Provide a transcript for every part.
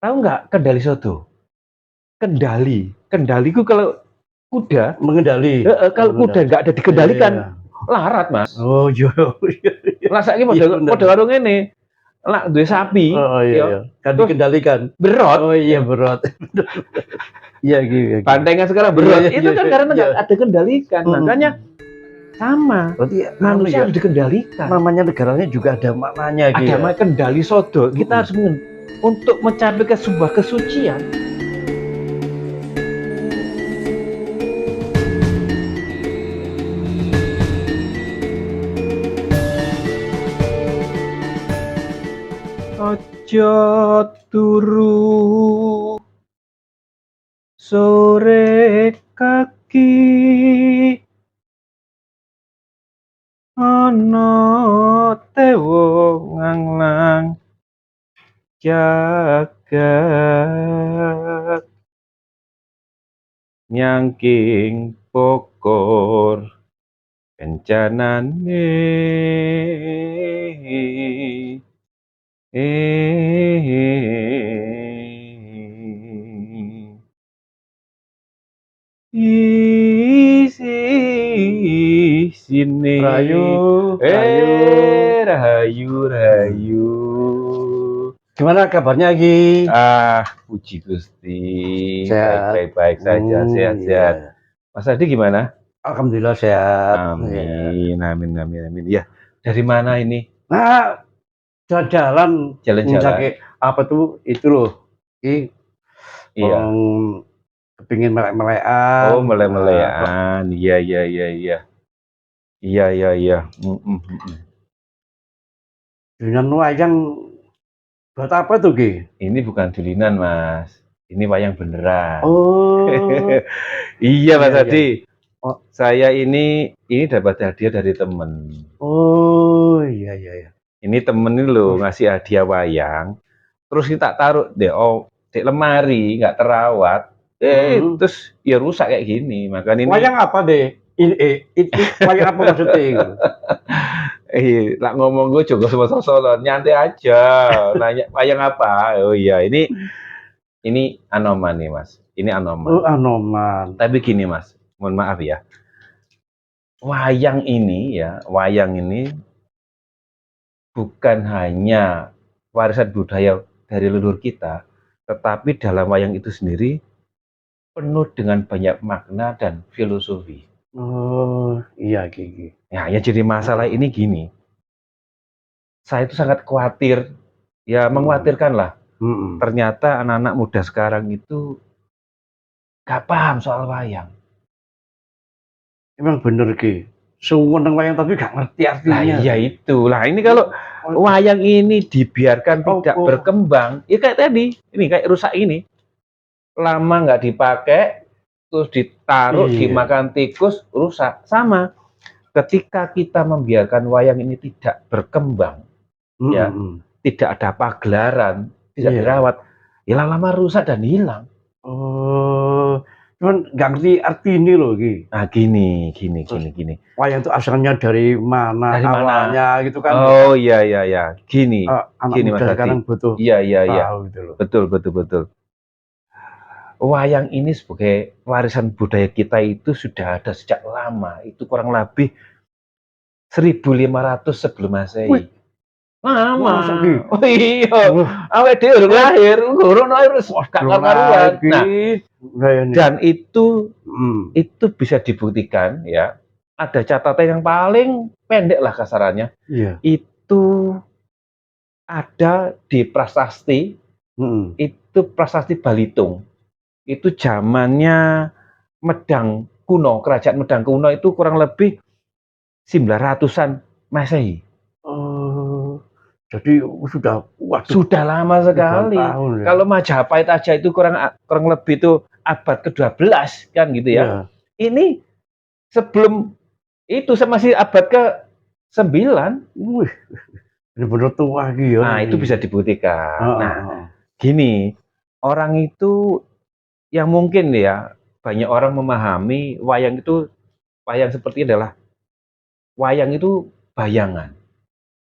Tahu nggak Kendali Sodo? Kendali ku kalau kuda, Mengendali. kalau kuda nggak ada dikendalikan, larat Mas. Oh iya. Lah saiki padha karo ngene. Lah duwe sapi, Oh iya iya. Kan dikendalikan. berot. Oh iya berot. Iya gitu. Bantengan sekarang berot. Itu kan karena nggak ada kendalikan. Makanya sama. Berarti manusia harus dikendalikan. Namanya negaranya juga ada maknanya gitu. Ada kendali sodo. Kita harus untuk mencapai ke sebuah kesucian. Ojo turu sore kaki ana tewo nganglang jagat nyangking pokor kencanane sini Rahayu, rahayu. Gimana kabarnya Ki? Puji Gusti, Sehat. baik saja, sehat-sehat. Mas Adi gimana? Alhamdulillah sehat. Amin. Ya, dari mana ini? Nah, jalan-jalan. Apa tuh itu loh? Iya. Kepingin melek-melekan. Oh, melek-melekan. Iya. Dulinan wayang buat apa tuh Ki? Ini bukan dulinan Mas, ini wayang beneran. Oh. Iya Mas Adi. Oh, saya ini dapat hadiah dari temen. Oh iya. Ini temen ini loh ngasih hadiah wayang. Terus kita taruh di lemari, nggak terawat. Terus ya rusak kayak gini. Makanya ini. Wayang apa deh? Wayang apa maksudnya? Lah ngomong gue juga solo nyantai aja. Nanya wayang apa? Oh iya, ini Anoman nih Mas. Ini Anoman. Oh Anoman. Tapi gini Mas, mohon maaf ya. Wayang ini bukan hanya warisan budaya dari leluhur kita, tetapi dalam wayang itu sendiri penuh dengan banyak makna dan filosofi. Oh iya Gigi. Ya jadi masalah ini gini. Saya itu sangat khawatir, ya mengkhawatirkan lah. Ternyata anak-anak muda sekarang itu gak paham soal wayang. Emang bener Ki. Seneng wayang tapi gak ngerti artinya. Nah iya itu. Lah ini kalau wayang ini dibiarkan tidak berkembang, ya kayak tadi, ini kayak rusak ini. Lama nggak dipakai, terus ditaruh, dimakan tikus, rusak. Sama. Ketika kita membiarkan wayang ini tidak berkembang, ya, tidak ada pagelaran, tidak dirawat, ya lama-lama rusak dan hilang. Oh, cuman nggak ngerti arti ini loh Ki. Nah gini. Wayang itu asalnya dari mana, awalnya gitu kan. Oh iya. Gini Mas Adi. Sekarang butuh. Iya. Gitu loh. Betul. Wayang ini sebagai warisan budaya kita itu sudah ada sejak lama. Itu kurang lebih 1500 sebelum Masehi. Lama. Oh iya. Awake dhewe urung lahir, urung wis gak karuan. Nah, dan itu bisa dibuktikan ya. Ada catatan yang paling pendek lah kasarannya. Iya. Itu ada di prasasti. Itu prasasti Balitung. Itu zamannya Medang kuno, kerajaan Medang kuno itu kurang lebih 900-an Masehi. Oh, jadi sudah lama sekali. Tahun, ya. Kalau Majapahit aja itu kurang lebih itu abad ke-12 kan gitu ya. Yeah. Ini sebelum itu masih abad ke-9. Wih, bener-bener tua gitu ya. Nah, itu bisa dibuktikan. Gini, orang itu yang mungkin ya banyak orang memahami wayang seperti adalah wayang itu bayangan.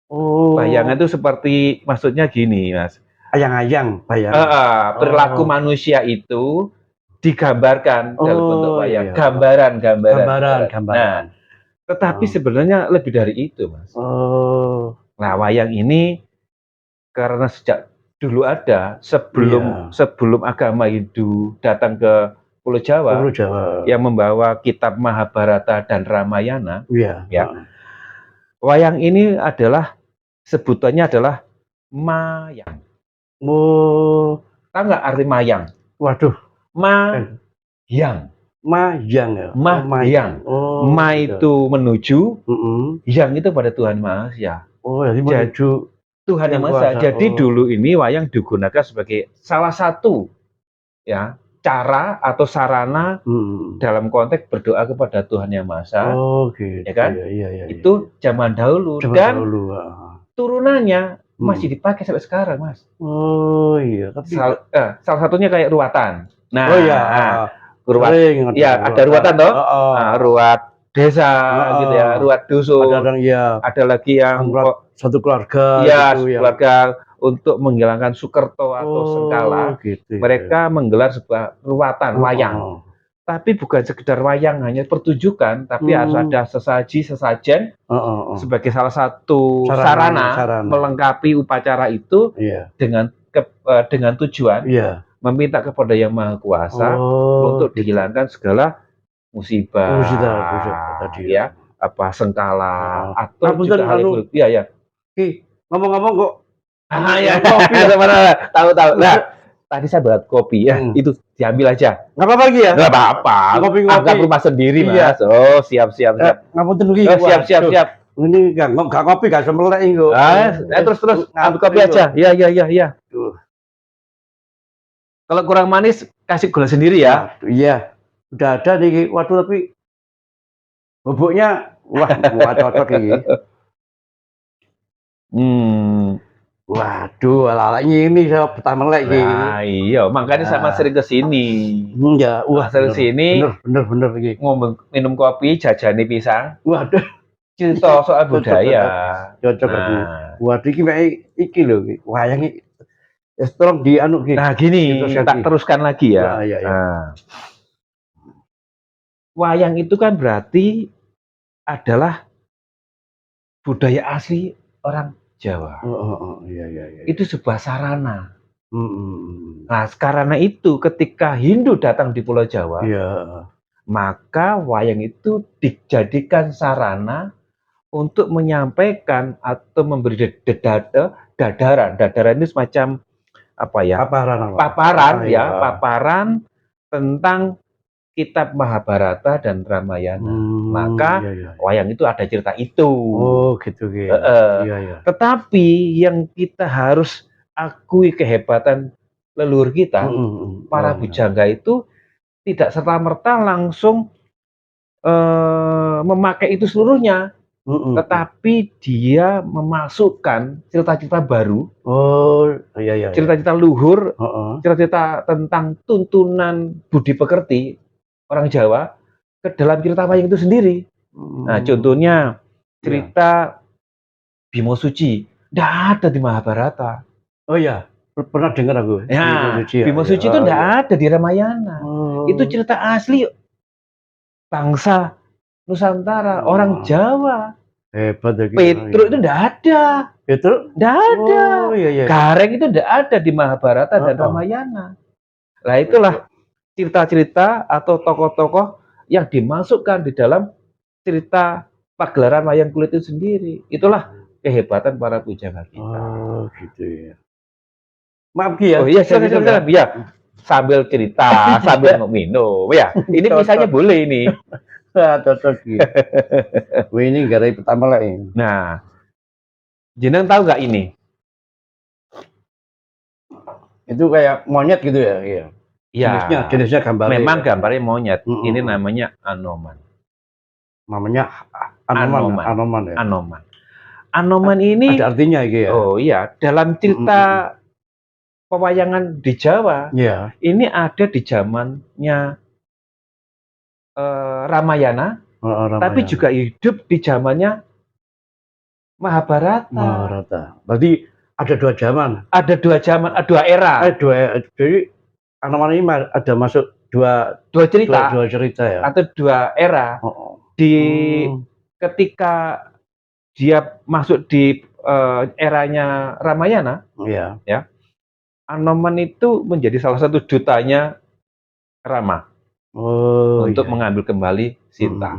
Oh. Bayangan itu seperti maksudnya gini, Mas. ayang-ayang bayangan. Perilaku manusia itu digambarkan dalam bentuk wayang. Iya. Gambaran. Gambaran. Nah, tetapi sebenarnya lebih dari itu, Mas. Nah, wayang ini karena sejak dulu ada sebelum agama Hindu datang ke Pulau Jawa, yang membawa kitab Mahabharata dan Ramayana. Ya. Wayang ini adalah sebutannya adalah mayang. Tahu nggak arti mayang? Waduh. Mayang. Mayang ya. Mayang. Ma itu menuju, yang itu pada Tuhan Maha Esa. Jadi menuju Tuhan Yang Maha Esa. Jadi dulu ini wayang digunakan sebagai salah satu ya cara atau sarana dalam konteks berdoa kepada Tuhan Yang Maha Esa. Gitu. Ya kan? Iya. Itu zaman dahulu. Dan turunannya masih dipakai sampai sekarang, Mas. Iya. Tapi salah satunya kayak ruatan. Nah, ruat. Ya, ada ruatan toh. Ruat desa gitu ya, ruat dusun. Ada lagi yang satu keluarga. Iya, keluarga untuk menghilangkan Sukerto atau Sengkala. Gitu, mereka menggelar sebuah ruatan wayang. Tapi bukan sekedar wayang hanya pertunjukan, tapi harus ada sesajen sebagai salah satu sarana melengkapi upacara itu dengan tujuan meminta kepada Yang Maha Kuasa untuk dihilangkan segala musibah ya, sengkala atau juga hal itu. Iya. Ngomong-ngomong kok ya kopi mana tahu. Nah, tadi saya buat kopi ya, itu diambil aja. Nggak apa-apa lagi ya? Nggak apa-apa. Anggap rumah sendiri, Mas. Oh, siap. Ngapunten lagi. Siap. Ini nggak kopi, nggak semelek itu. Terus ambil kopi aja. Iya. Kalau kurang manis, kasih gula sendiri ya. Iya. Udah ada nih. Waduh, tapi bubuknya wah cocok ini. Waduh, ala ini saya pertama lagi. Nah, iya, makanya sama sering ke sini. Ya, sering sini. Bener lagi. Minum kopi, jajani pisang. Waduh, cerita soal budaya. Cocok aku. Waduh, iki lho, wayang iki. Tolong dianu gitu. Nah, gini, tak teruskan lagi ya. Nah. Wayang itu kan berarti adalah budaya asli orang Jawa. Iya. Itu sebuah sarana. Nah, karena itu ketika Hindu datang di Pulau Jawa, maka wayang itu dijadikan sarana untuk menyampaikan atau memberi dadaran. Dadaran ini semacam paparan tentang kitab Mahabharata dan Ramayana. Maka wayang itu ada cerita itu. Gitu. Iya. Tetapi yang kita harus akui kehebatan leluhur kita, para bujangga itu tidak serta-merta langsung memakai itu seluruhnya. Tetapi dia memasukkan cerita-cerita baru, cerita-cerita luhur, cerita-cerita tentang tuntunan budi pekerti orang Jawa ke dalam cerita wayang itu sendiri. Nah, contohnya cerita Bimo Suci, tidak ada di Mahabharata. Oh iya, pernah dengar aku. Ya, Bimo Suci itu tidak ada di Ramayana. Itu cerita asli bangsa Nusantara, orang Jawa. Hebat lagi. Petruk itu tidak ada. Petruk? Tidak ada. Iya. Gareng itu tidak ada di Mahabharata dan Ramayana. Nah, itulah cerita-cerita atau tokoh-tokoh yang dimasukkan di dalam cerita pagelaran wayang kulit itu sendiri. Itulah kehebatan para pujangga kita. Gitu ya. Maaf Ki ya. Oh iya, silakan. Ya. Sambil cerita, sambil minum. Ya, ini misalnya boleh ini. Cocok gitu. Ini garai pertama lah ini. Nah, jeneng tahu nggak ini? Itu kayak monyet gitu ya? Iya. Jenisnya gambarnya. Memang gambarnya monyet. Ini namanya anoman. Namanya anoman ya. Anoman ini ada artinya gitu ya. Oh iya, dalam cerita pewayangan di Jawa, ini ada di zamannya Ramayana, tapi juga hidup di zamannya Mahabharata. Berarti ada 2 zaman. Ada 2 zaman, dua era, Jadi Anoman ini ada masuk 2 2 cerita cerita ya. atau 2 era. Oh. Di ketika dia masuk di eranya Ramayana, Iya. ya, Anoman itu menjadi salah satu dutanya Rama untuk mengambil kembali Sinta.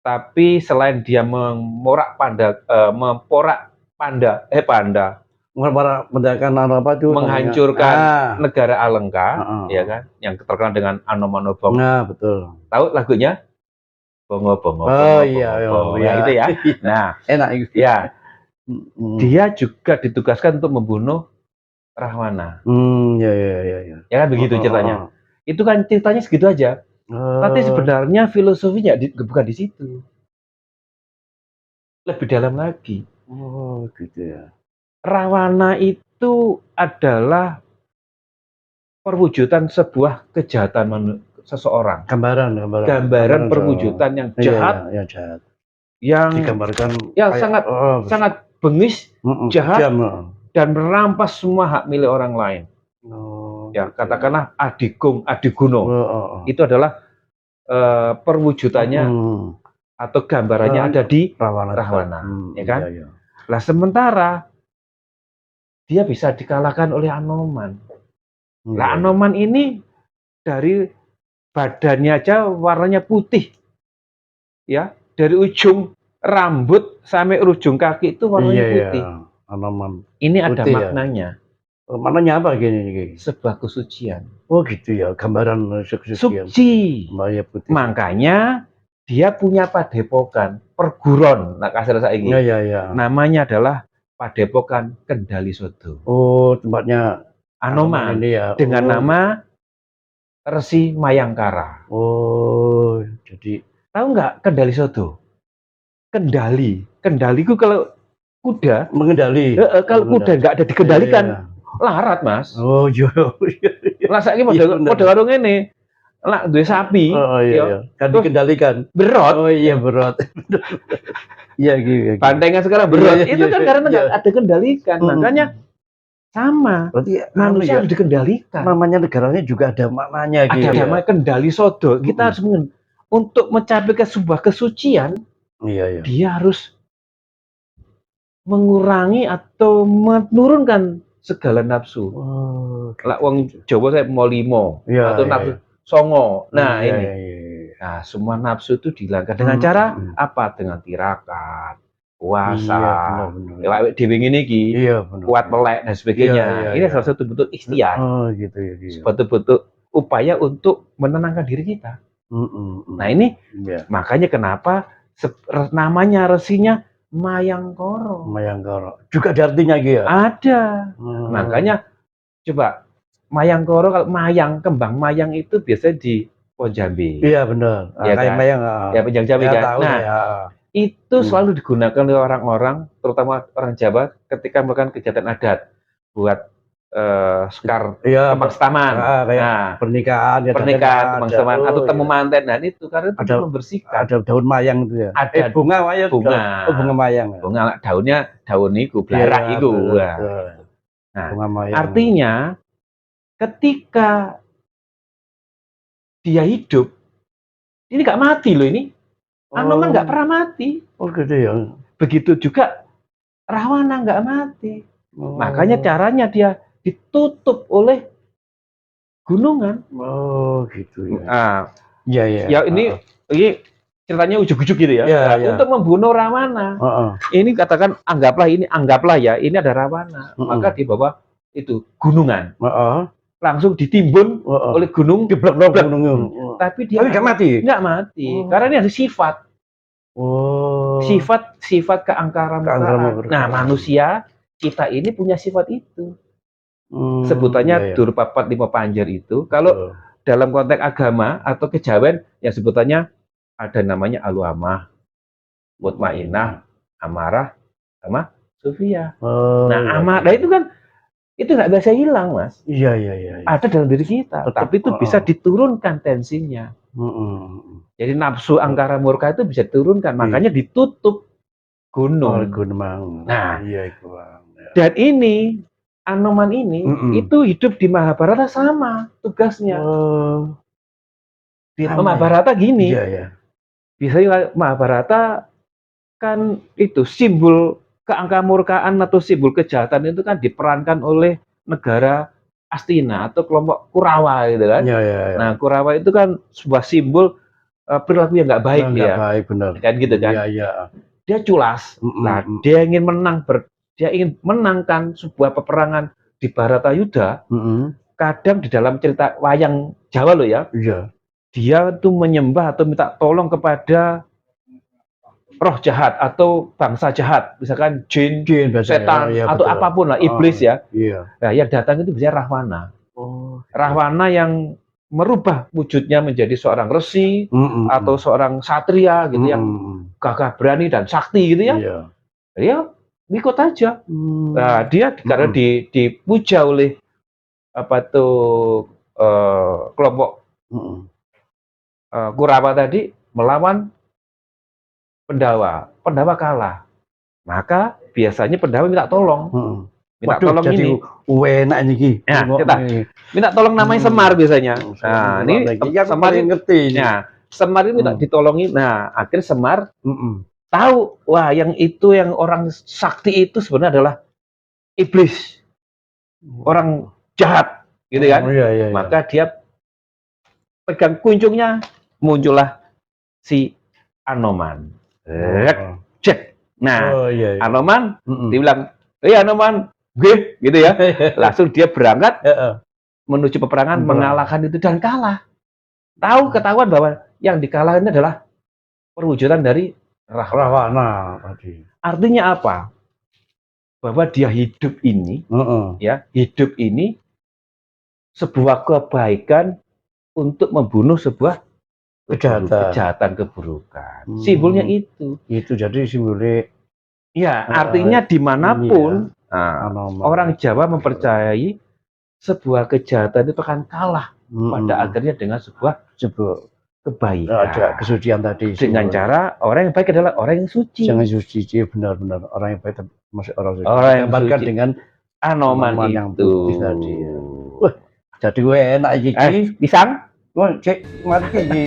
Tapi selain dia menghancurkan negara Alengka, ya kan, yang terkenal dengan Anomanobong. Nah, betul. Tahu lagunya? Bongo bongo. Iya, gitu ya. Nah, enak itu. Ya. Dia juga ditugaskan untuk membunuh Rahwana. Ya. Ya kan begitu ceritanya. Itu kan ceritanya segitu aja. Tapi sebenarnya filosofinya bukan di situ. Lebih dalam lagi. Oh, gitu ya. Rahwana itu adalah perwujudan sebuah kejahatan seseorang. Gambaran perwujudan yang jahat. Yang jahat. Yang digambarkan sangat bengis, jahat, dan merampas semua hak milik orang lain. Ya, katakanlah Adigunung. Itu adalah perwujudannya atau gambarannya ada di Rahwana, ya kan? Lah sementara dia bisa dikalahkan oleh Anoman. Lah Anoman ini dari badannya aja warnanya putih, ya, dari ujung rambut sampai ujung kaki itu warnanya putih. Anoman. Ini ada maknanya. Maknanya apa gini? Sebuah kesucian. Oh gitu ya, gambaran kesucian. Suci. Makanya dia punya padepokan, perguruan, nah kasar saiki. Iya. Namanya adalah Padepokan Kendali Sodo. Oh, tempatnya Anoman ini ya. Dengan nama Resi Mayangkara. Oh, jadi tahu nggak Kendali Sodo? Kendali itu kalau kuda mengendali. Kalau kuda nggak ada dikendalikan, larat mas. Oh iya. Lah saiki padha karo ngene. Lah duwe sapi, kan dikendalikan. Berot. Oh iya berot. Iya gitu. Bantengan sekarang berot. Itu kan karena nggak ada kendalikan. Makanya sama. Berarti manusia harus dikendalikan. Namanya negaranya juga ada maknanya gitu. Ada namanya Kendali Sodo. Kita harus untuk mencapai ke sebuah kesucian. Iya. Dia harus mengurangi atau menurunkan segala nafsu. Lah wong Jawa saya mau 5 atau nafsu songo. Nah, ini. Nah, semua nafsu itu dihilangkan dengan cara apa? Dengan tirakat, puasa. Lewat dhewe ngene iki. Kuat melek dan sebagainya. Ini salah satu bentuk ikhtiar. Oh, gitu ya. Suatu bentuk upaya untuk menenangkan diri kita. Nah, ini makanya kenapa namanya resinya Mayangkara. Juga ada artinya gitu ya? Ada. Makanya coba Mayangkara, kalau kembang mayang itu biasanya di Pojambi. Iya benar. Ya, kayak kan? Mayang. Ya Pojambi kan. Nah, itu selalu digunakan oleh orang-orang, terutama orang Jawa, ketika melakukan kegiatan adat buat sekar kembang setaman. Pernikahan, kembang setaman atau temu manten. Nah itu karena itu membersihkan. Ada daun mayang itu ya. Ada bunga mayang. Bunga mayang. Bunga daun itu, blarak itu. Nah, artinya ketika dia hidup, ini nggak mati loh ini. Anoman nggak pernah mati. Oh gitu ya. Begitu juga Rahwana nggak mati. Makanya caranya dia ditutup oleh gunungan. Oh gitu ya. Ya ini ceritanya ujuk-ujuk gitu ya. Untuk membunuh Rahwana. Ini anggaplah ya, ini ada Rahwana. Maka di bawah itu gunungan. Langsung ditimbun oleh gunung, diblok-blok. Tapi dia nggak mati. Nggak mati. Karena ini ada sifat. Sifat keangkara-murkaan. Nah, manusia kita ini punya sifat itu. Sebutannya Durpapat Lima Panjer itu. Kalau dalam konteks agama atau kejawen, ya sebutannya ada namanya Aluamah, Mutmainah, Amarah, sama Sufia. Nah, amarah itu kan itu nggak bisa hilang, Mas. Iya. Ada dalam diri kita, tapi itu bisa diturunkan tensinya. Jadi nafsu angkara murka itu bisa diturunkan, makanya ditutup gunung. Nah, Dan ini Anoman ini itu hidup di Mahabharata sama tugasnya. Di Mahabharata gini. Iya, ya. Biasanya Mahabharata kan itu simbol keangkamurkaan atau simbol kejahatan itu kan diperankan oleh negara Astina atau kelompok Kurawa gitu kan. Iya, ya, ya. Nah, Kurawa itu kan sebuah simbol perilaku yang nggak baik Nggak ya. baik, benar. Kan gitu kan. Iya, iya. Dia culas. Nah, dia ingin menangkan sebuah peperangan di Baratayuda. Kadang di dalam cerita wayang Jawa loh ya. Iya. Dia tuh menyembah atau minta tolong kepada roh jahat atau bangsa jahat, misalkan jin, setan, ya, atau betul. apapun lah, iblis ya. Iya. Nah, yang datang itu biasanya Rahwana. Rahwana yang merubah wujudnya menjadi seorang resi atau seorang satria gitu yang gagah berani dan sakti gitu ya. Iya. Dia ngikut aja. Nah, dia karena dipuja oleh apa tuh kelompok Kurawa tadi melawan Pendawa. Pendawa kalah. Maka biasanya Pendawa minta tolong. Minta tolong jadi ini. enak ini. Ya, kita minta tolong namanya Semar biasanya. Nah, ini Semar ngerti. Ya, Semar ini minta ditolongin. Nah, akhirnya Semar tahu, wah yang itu yang orang sakti itu sebenarnya adalah iblis. Orang jahat, gitu kan? Iya. Maka dia pegang kunjungnya, muncullah si Anoman. Cek. Nah, Anoman dibilang, Anoman, gue, gitu ya. Langsung dia berangkat menuju peperangan, mengalahkan itu dan kalah. Ketahuan bahwa yang dikalahkan adalah perwujudan dari Rahwana. Artinya apa? Bahwa dia hidup ini, hidup ini sebuah kebaikan untuk membunuh sebuah kejahatan, keburukan. Simbolnya itu. Itu jadi simbolnya. Ya, artinya dimanapun orang Jawa mempercayai sebuah kejahatan itu akan kalah pada akhirnya dengan sebuah kebaikan. Ada kesucian tadi. Dengan cara orang yang baik adalah orang yang suci. Jangan suci, benar-benar orang yang baik masih orang suci. Orang yang Gambarkan suci. dengan Anoman yang itu. putih tadi. Wah, jadi gue enak iki. Pisang? Wah, cek mari iki.